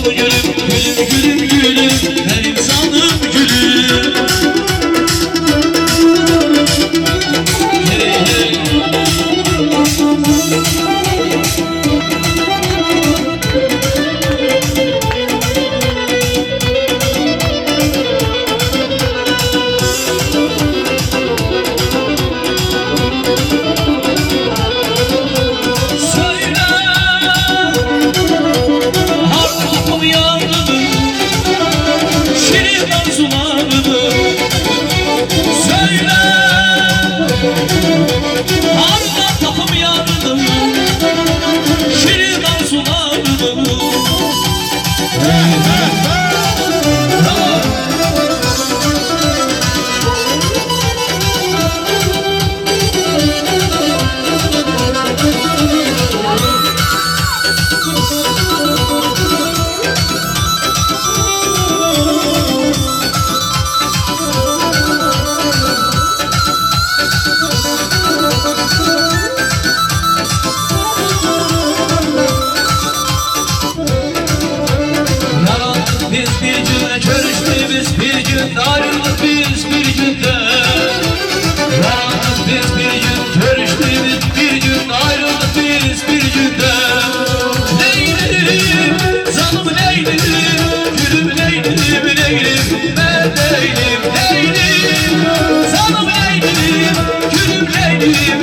gülüm gülüm benim canım gülüm. Hey hey. Ayrıldık biz bir günde. Ayrıldık biz bir gün, görüştük bir gün. Ayrıldık biz bir günde. Neylim, canım neylim, gülüm neylim, neylim, ben neylim, neylim, canım neylim, gülüm neylim.